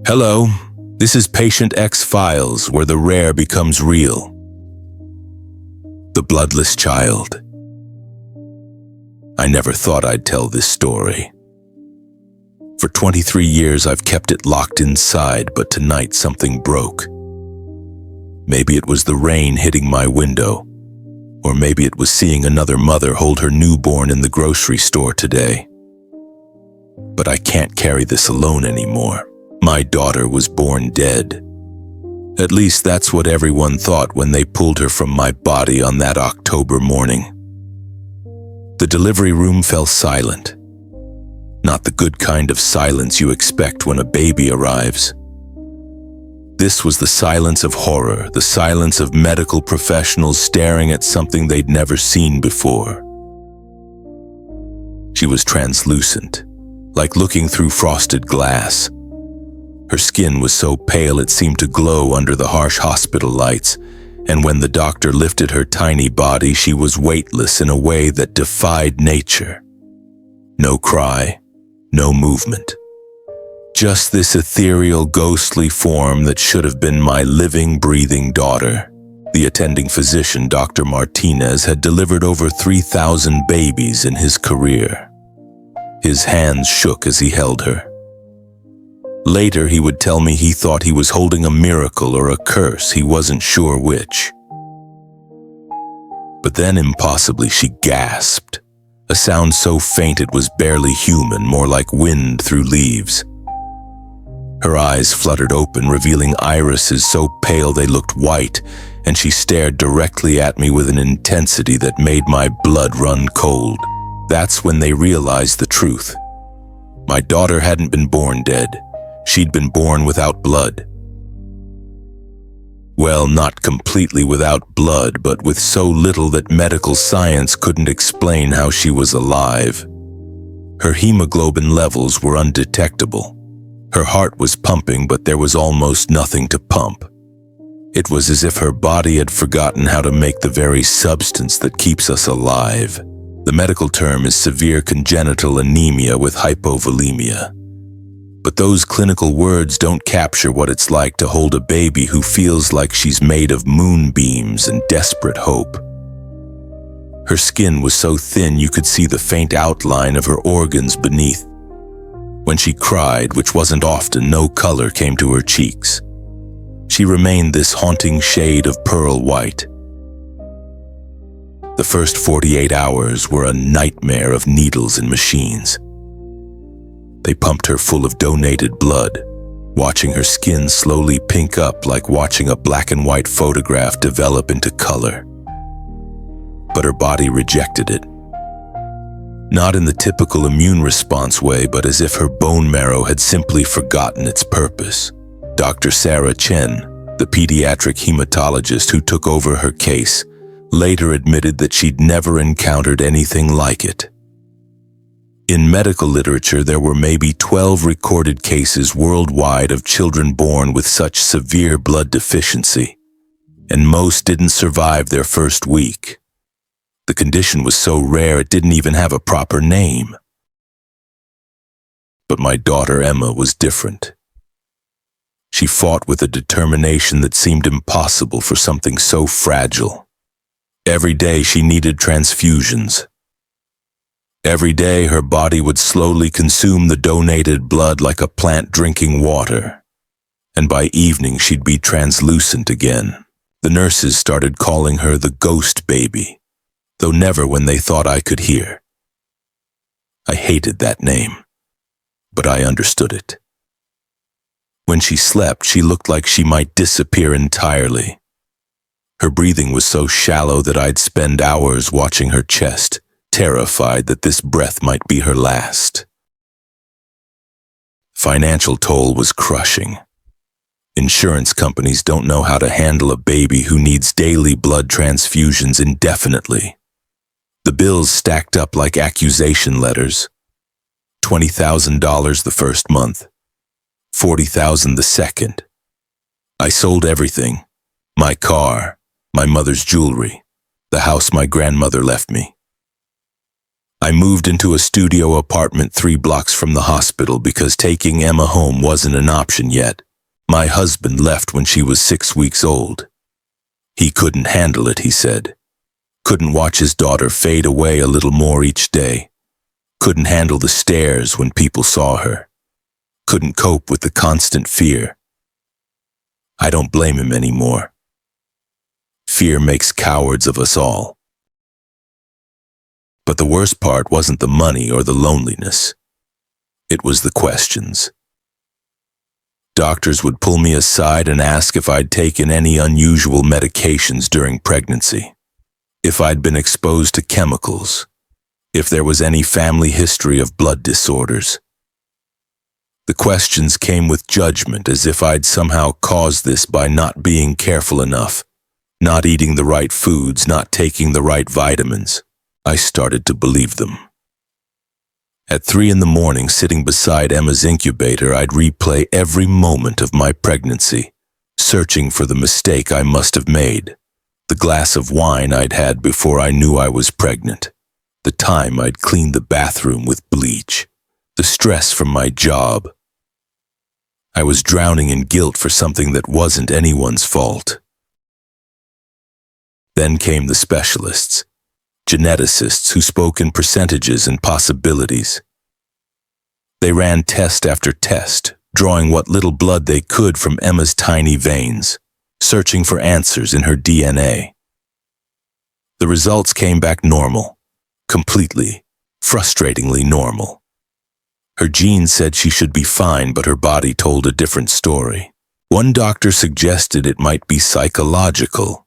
Hello, this is Patient X Files, where the rare becomes real. The bloodless child. I never thought I'd tell this story. For 23 years I've kept it locked inside, but tonight something broke. Maybe it was the rain hitting my window, or maybe it was seeing another mother hold her newborn in the grocery store today. But I can't carry this alone anymore. My daughter was born dead. At least that's what everyone thought when they pulled her from my body on that October morning. The delivery room fell silent. Not the good kind of silence you expect when a baby arrives. This was the silence of horror, the silence of medical professionals staring at something they'd never seen before. She was translucent, like looking through frosted glass. Her skin was so pale it seemed to glow under the harsh hospital lights, and when the doctor lifted her tiny body, she was weightless in a way that defied nature. No cry, no movement. Just this ethereal, ghostly form that should have been my living, breathing daughter. The attending physician, Dr. Martinez, had delivered over 3,000 babies in his career. His hands shook as he held her. Later, he would tell me he thought he was holding a miracle or a curse, he wasn't sure which. But then, impossibly, she gasped. A sound so faint it was barely human, more like wind through leaves. Her eyes fluttered open, revealing irises so pale they looked white, and she stared directly at me with an intensity that made my blood run cold. That's when they realized the truth. My daughter hadn't been born dead. She'd been born without blood. Well, not completely without blood, but with so little that medical science couldn't explain how she was alive. Her hemoglobin levels were undetectable. Her heart was pumping, but there was almost nothing to pump. It was as if her body had forgotten how to make the very substance that keeps us alive. The medical term is severe congenital anemia with hypovolemia. But those clinical words don't capture what it's like to hold a baby who feels like she's made of moonbeams and desperate hope. Her skin was so thin you could see the faint outline of her organs beneath. When she cried, which wasn't often, no color came to her cheeks. She remained this haunting shade of pearl white. The first 48 hours were a nightmare of needles and machines. They pumped her full of donated blood, watching her skin slowly pink up like watching a black and white photograph develop into color. But her body rejected it. Not in the typical immune response way, but as if her bone marrow had simply forgotten its purpose. Dr. Sarah Chen, the pediatric hematologist who took over her case, later admitted that she'd never encountered anything like it. In medical literature, there were maybe 12 recorded cases worldwide of children born with such severe blood deficiency, and most didn't survive their first week. The condition was so rare it didn't even have a proper name. But my daughter Emma was different. She fought with a determination that seemed impossible for something so fragile. Every day she needed transfusions. Every day her body would slowly consume the donated blood like a plant drinking water. And by evening she'd be translucent again. The nurses started calling her the ghost baby, though never when they thought I could hear. I hated that name, but I understood it. When she slept, she looked like she might disappear entirely. Her breathing was so shallow that I'd spend hours watching her chest, terrified that this breath might be her last. Financial toll was crushing. Insurance companies don't know how to handle a baby who needs daily blood transfusions indefinitely. The bills stacked up like accusation letters. $20,000 the first month, $40,000 the second. I sold everything. My car, my mother's jewelry, the house my grandmother left me. I moved into a studio apartment 3 blocks from the hospital because taking Emma home wasn't an option yet. My husband left when she was 6 weeks old. He couldn't handle it, he said. Couldn't watch his daughter fade away a little more each day. Couldn't handle the stares when people saw her. Couldn't cope with the constant fear. I don't blame him anymore. Fear makes cowards of us all. But the worst part wasn't the money or the loneliness. It was the questions. Doctors would pull me aside and ask if I'd taken any unusual medications during pregnancy, if I'd been exposed to chemicals, if there was any family history of blood disorders. The questions came with judgment, as if I'd somehow caused this by not being careful enough, not eating the right foods, not taking the right vitamins. I started to believe them. At 3 a.m, sitting beside Emma's incubator, I'd replay every moment of my pregnancy, searching for the mistake I must have made, the glass of wine I'd had before I knew I was pregnant, the time I'd cleaned the bathroom with bleach, the stress from my job. I was drowning in guilt for something that wasn't anyone's fault. Then came the specialists, geneticists who spoke in percentages and possibilities. They ran test after test, drawing what little blood they could from Emma's tiny veins, searching for answers in her DNA. The results came back normal, completely, frustratingly normal. Her genes said she should be fine, but her body told a different story. One doctor suggested it might be psychological,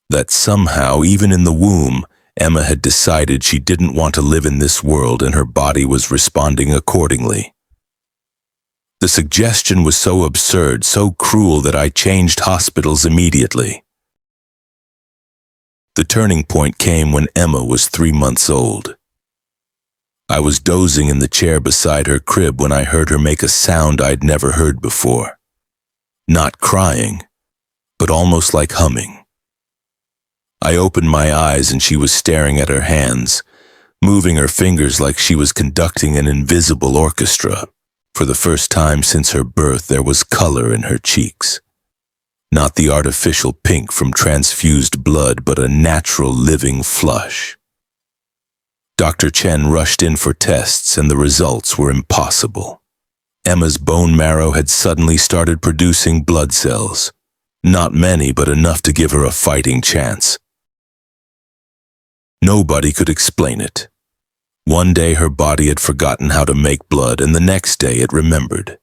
that somehow, even in the womb, Emma had decided she didn't want to live in this world and her body was responding accordingly. The suggestion was so absurd, so cruel, that I changed hospitals immediately. The turning point came when Emma was 3 months old. I was dozing in the chair beside her crib when I heard her make a sound I'd never heard before. Not crying, but almost like humming. I opened my eyes and she was staring at her hands, moving her fingers like she was conducting an invisible orchestra. For the first time since her birth, there was color in her cheeks. Not the artificial pink from transfused blood, but a natural living flush. Dr. Chen rushed in for tests and the results were impossible. Emma's bone marrow had suddenly started producing blood cells. Not many, but enough to give her a fighting chance. Nobody could explain it. One day her body had forgotten how to make blood, and the next day it remembered.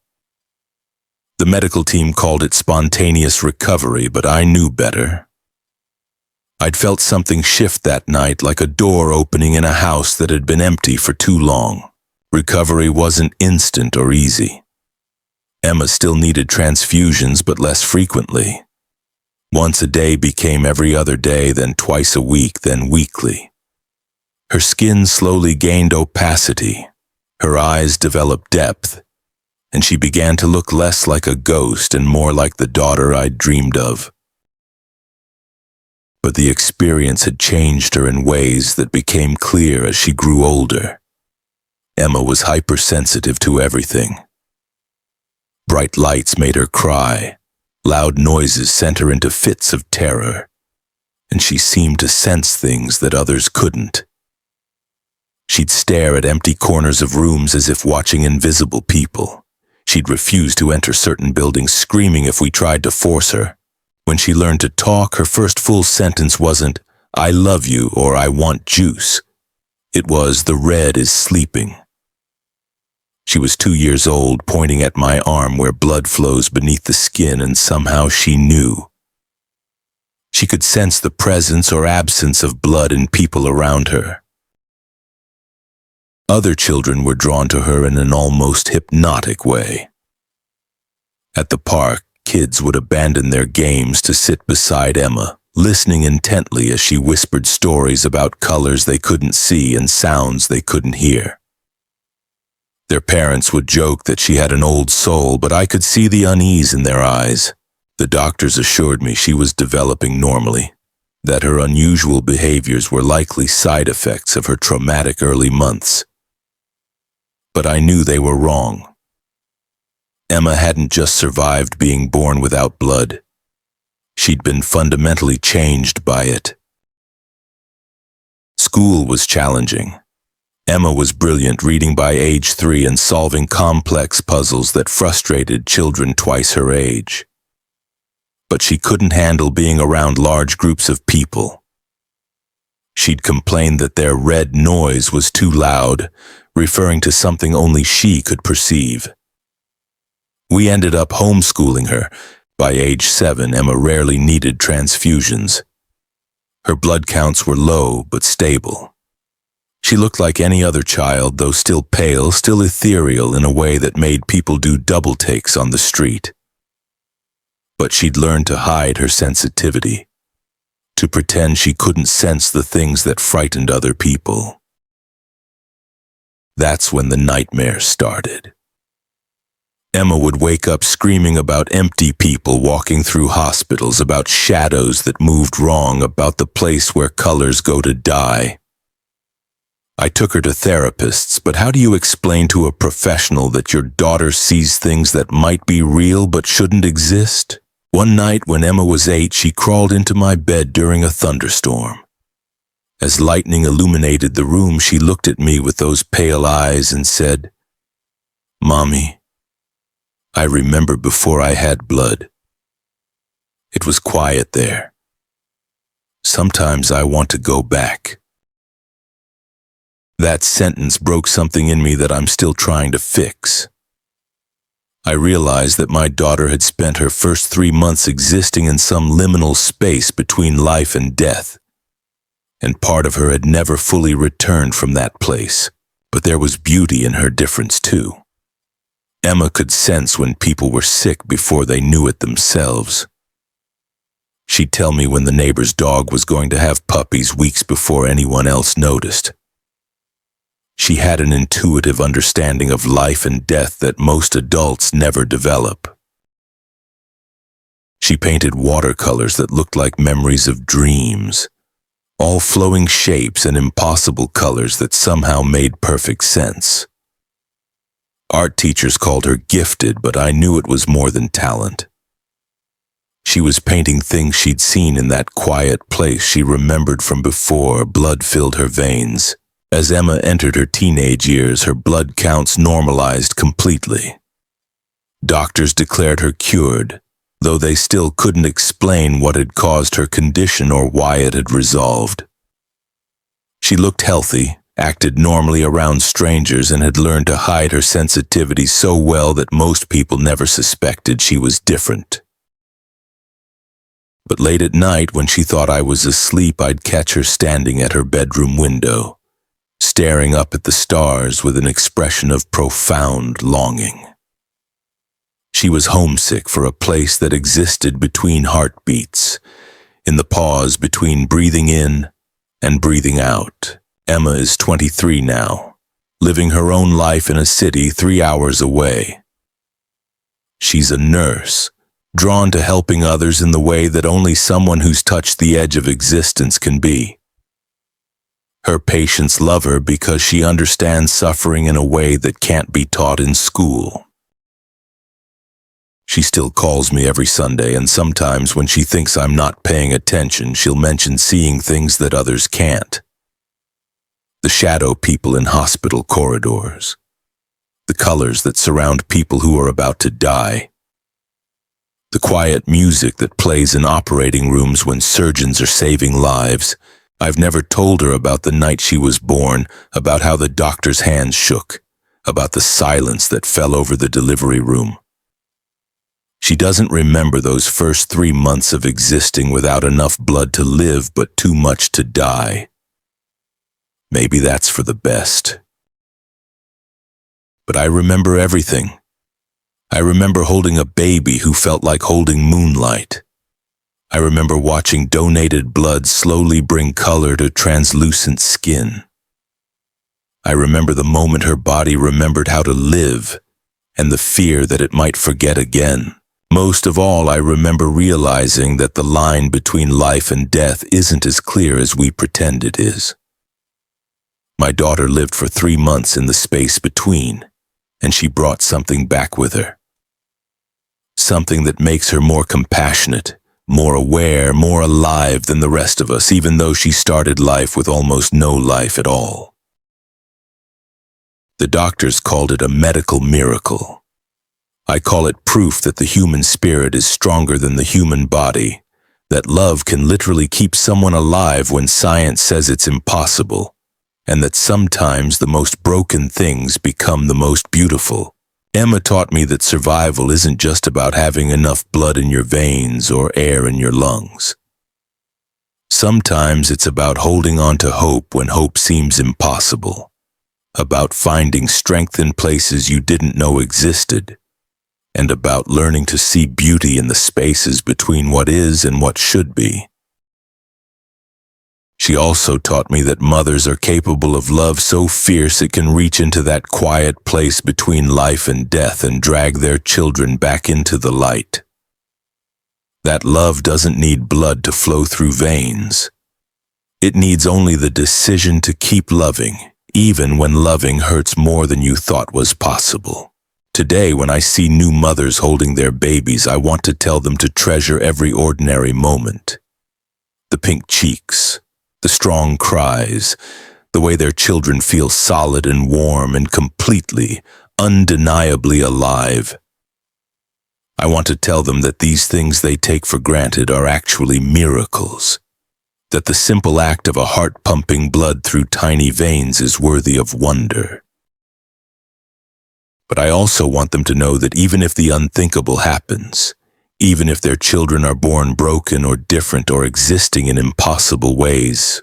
The medical team called it spontaneous recovery, but I knew better. I'd felt something shift that night, like a door opening in a house that had been empty for too long. Recovery wasn't instant or easy. Emma still needed transfusions, but less frequently. Once a day became every other day, then twice a week, then weekly. Her skin slowly gained opacity. Her eyes developed depth, and she began to look less like a ghost and more like the daughter I'd dreamed of. But the experience had changed her in ways that became clear as she grew older. Emma was hypersensitive to everything. Bright lights made her cry. Loud noises sent her into fits of terror, and she seemed to sense things that others couldn't. She'd stare at empty corners of rooms as if watching invisible people. She'd refuse to enter certain buildings, screaming if we tried to force her. When she learned to talk, her first full sentence wasn't, "I love you" or "I want juice." It was, "The red is sleeping." She was 2 years old, pointing at my arm where blood flows beneath the skin, and somehow she knew. She could sense the presence or absence of blood in people around her. Other children were drawn to her in an almost hypnotic way. At the park, kids would abandon their games to sit beside Emma, listening intently as she whispered stories about colors they couldn't see and sounds they couldn't hear. Their parents would joke that she had an old soul, but I could see the unease in their eyes. The doctors assured me she was developing normally. that her unusual behaviors were likely side effects of her traumatic early months. But I knew they were wrong. Emma hadn't just survived being born without blood. She'd been fundamentally changed by it. School was challenging. Emma was brilliant, reading by age 3 and solving complex puzzles that frustrated children twice her age. But she couldn't handle being around large groups of people. She'd complained that their red noise was too loud, referring to something only she could perceive. We ended up homeschooling her. By age 7, Emma rarely needed transfusions. Her blood counts were low but stable. She looked like any other child, though still pale, still ethereal in a way that made people do double takes on the street. But she'd learned to hide her sensitivity, to pretend she couldn't sense the things that frightened other people. That's when the nightmare started. Emma would wake up screaming about empty people walking through hospitals, about shadows that moved wrong, about the place where colors go to die. I took her to therapists, but how do you explain to a professional that your daughter sees things that might be real but shouldn't exist? One night when Emma was 8, she crawled into my bed during a thunderstorm. As lightning illuminated the room, she looked at me with those pale eyes and said, "Mommy, I remember before I had blood. It was quiet there. Sometimes I want to go back." That sentence broke something in me that I'm still trying to fix. I realized that my daughter had spent her first 3 months existing in some liminal space between life and death, and part of her had never fully returned from that place. But there was beauty in her difference too. Emma could sense when people were sick before they knew it themselves. She'd tell me when the neighbor's dog was going to have puppies weeks before anyone else noticed. She had an intuitive understanding of life and death that most adults never develop. She painted watercolors that looked like memories of dreams, all flowing shapes and impossible colors that somehow made perfect sense. Art teachers called her gifted, but I knew it was more than talent. She was painting things she'd seen in that quiet place she remembered from before. Blood filled her veins. As Emma entered her teenage years, her blood counts normalized completely. Doctors declared her cured, though they still couldn't explain what had caused her condition or why it had resolved. She looked healthy, acted normally around strangers, and had learned to hide her sensitivity so well that most people never suspected she was different. But late at night, when she thought I was asleep, I'd catch her standing at her bedroom window, staring up at the stars with an expression of profound longing. She was homesick for a place that existed between heartbeats, in the pause between breathing in and breathing out. Emma is 23 now, living her own life in a city 3 hours away. She's a nurse, drawn to helping others in the way that only someone who's touched the edge of existence can be. Her patients love her because she understands suffering in a way that can't be taught in school. She still calls me every Sunday, and sometimes when she thinks I'm not paying attention, she'll mention seeing things that others can't. The shadow people in hospital corridors, the colors that surround people who are about to die, the quiet music that plays in operating rooms when surgeons are saving lives. I've never told her about the night she was born, about how the doctor's hands shook, about the silence that fell over the delivery room. She doesn't remember those first 3 months of existing without enough blood to live but too much to die. Maybe that's for the best. But I remember everything. I remember holding a baby who felt like holding moonlight. I remember watching donated blood slowly bring color to translucent skin. I remember the moment her body remembered how to live, and the fear that it might forget again. Most of all, I remember realizing that the line between life and death isn't as clear as we pretend it is. My daughter lived for 3 months in the space between, and she brought something back with her. Something that makes her more compassionate, more aware, more alive than the rest of us, even though she started life with almost no life at all. The doctors called it a medical miracle. I call it proof that the human spirit is stronger than the human body, that love can literally keep someone alive when science says it's impossible, and that sometimes the most broken things become the most beautiful. Emma taught me that survival isn't just about having enough blood in your veins or air in your lungs. Sometimes it's about holding on to hope when hope seems impossible, about finding strength in places you didn't know existed, and about learning to see beauty in the spaces between what is and what should be. She also taught me that mothers are capable of love so fierce it can reach into that quiet place between life and death and drag their children back into the light. That love doesn't need blood to flow through veins. It needs only the decision to keep loving, even when loving hurts more than you thought was possible. Today, when I see new mothers holding their babies, I want to tell them to treasure every ordinary moment. The pink cheeks, the strong cries, the way their children feel solid and warm and completely, undeniably alive. I want to tell them that these things they take for granted are actually miracles, that the simple act of a heart pumping blood through tiny veins is worthy of wonder. But I also want them to know that even if the unthinkable happens, even if their children are born broken or different or existing in impossible ways,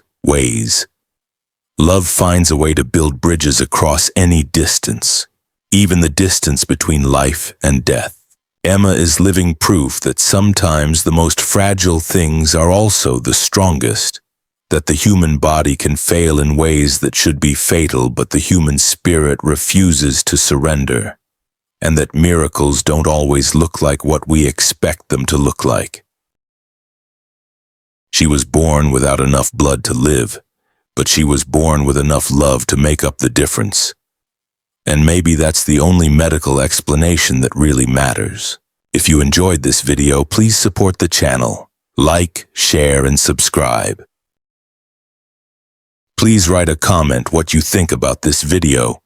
love finds a way to build bridges across any distance, even the distance between life and death. Emma is living proof that sometimes the most fragile things are also the strongest, that the human body can fail in ways that should be fatal, but the human spirit refuses to surrender, and that miracles don't always look like what we expect them to look like. She was born without enough blood to live, but she was born with enough love to make up the difference. And maybe that's the only medical explanation that really matters. If you enjoyed this video, please support the channel. Like, share, and subscribe. Please write a comment what you think about this video